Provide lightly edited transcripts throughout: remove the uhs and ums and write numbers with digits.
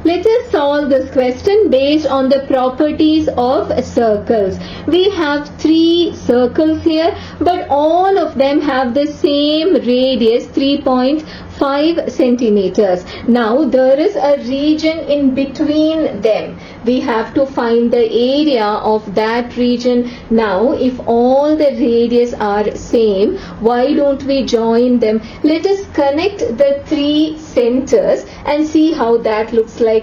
Let us solve this question based on the properties of circles. We have 3 circles here, but all of them have the same radius, 3.5 centimeters. Now there is a region in between them. We have to find the area of that region. Now if all the radius are same, why don't we join them? Let us connect the 3 centers and see how that looks like.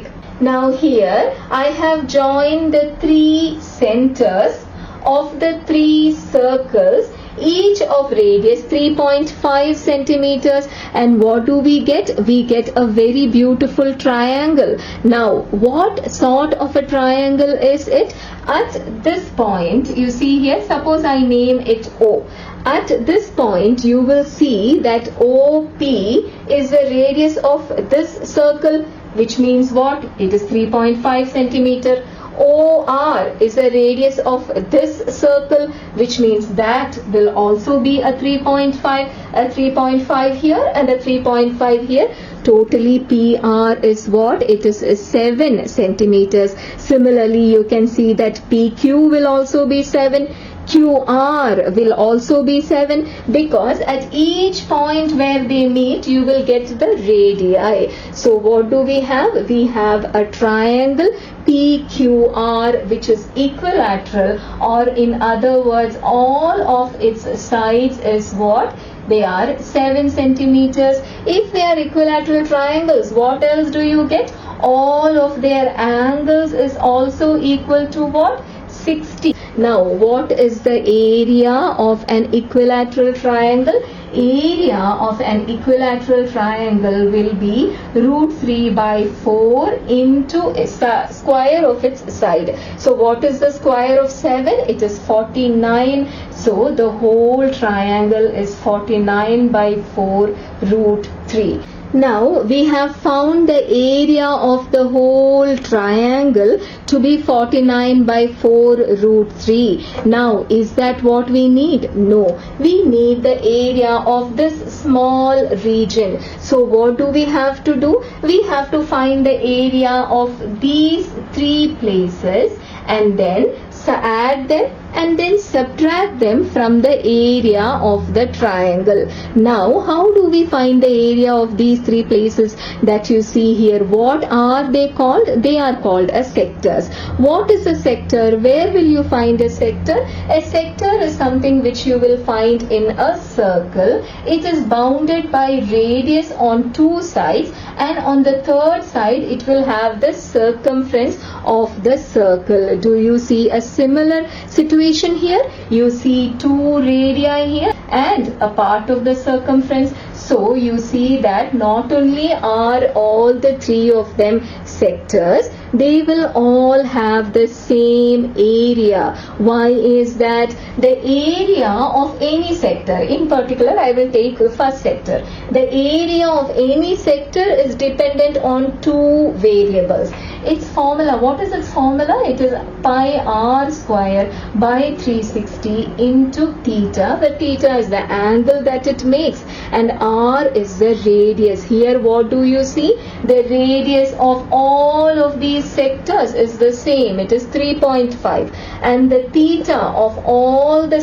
Now here I have joined the 3 centers of the 3 circles, each of radius 3.5 centimeters, and what do we get? We get a very beautiful triangle. Now what sort of a triangle is it? At this point, you see here, suppose I name it O. At this point you will see that OP is the radius of this circle, which means what? It is 3.5 centimeter. OR is the radius of this circle, which means that will also be a 3.5 here and a 3.5 here. Totally PR is what? It is 7 centimeters. Similarly, you can see that PQ will also be 7. QR will also be 7, because at each point where they meet you will get the radii. So what do we have? We have a triangle PQR, which is equilateral, or in other words, all of its sides is what? They are 7 centimeters. If they are equilateral triangles, what else do you get? All of their angles is also equal to what? 60. Now what is the area of an equilateral triangle? Area of an equilateral triangle will be √3/4 into a square of its side. So what is the square of 7? It is 49. So the whole triangle is 49/4 √3. Now we have found the area of the whole triangle to be 49/4 √3. Now is that what we need? No, we need the area of this small region. So what do we have to do? We have to find the area of these 3 places and then add them and then subtract them from the area of the triangle. Now how do we find the area of these 3 places that you see here? What are they called? They are called as sectors. What is a sector? Where will you find a sector? A sector is something which you will find in a circle. It is bounded by radius on 2 sides, and on the 3rd side it will have the circumference of the circle. Do you see a similar situation here? You see 2 radii here and a part of the circumference. So you see that not only are all the 3 of them sectors, they will all have the same area. Why is that? The area of any sector, in particular I will take the first sector. The area of any sector is dependent on 2 variables. Its formula, what is its formula? It is pi r square by 360 into theta. The theta is the angle that it makes and r is the radius. Here what do you see? The radius of all of these sectors is the same. It is 3.5, and the theta of all the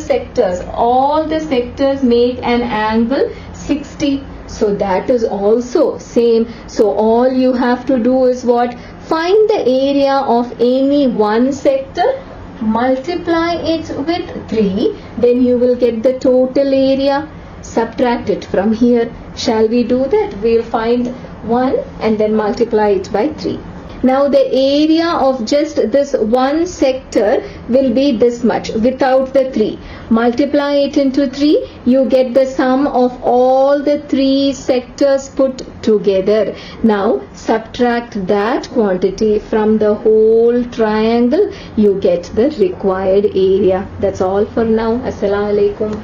sectors make an angle 60. So that is also same. So all you have to do is what? Find the area of any one sector, multiply it with 3, then you will get the total area. Subtract it from here. Shall we do that? We will find 1 and then multiply it by 3. Now the area of just this one sector will be this much without the 3. Multiply it into 3, you get the sum of all the 3 sectors put together. Now subtract that quantity from the whole triangle, you get the required area. That's all for now. Assalamu alaikum.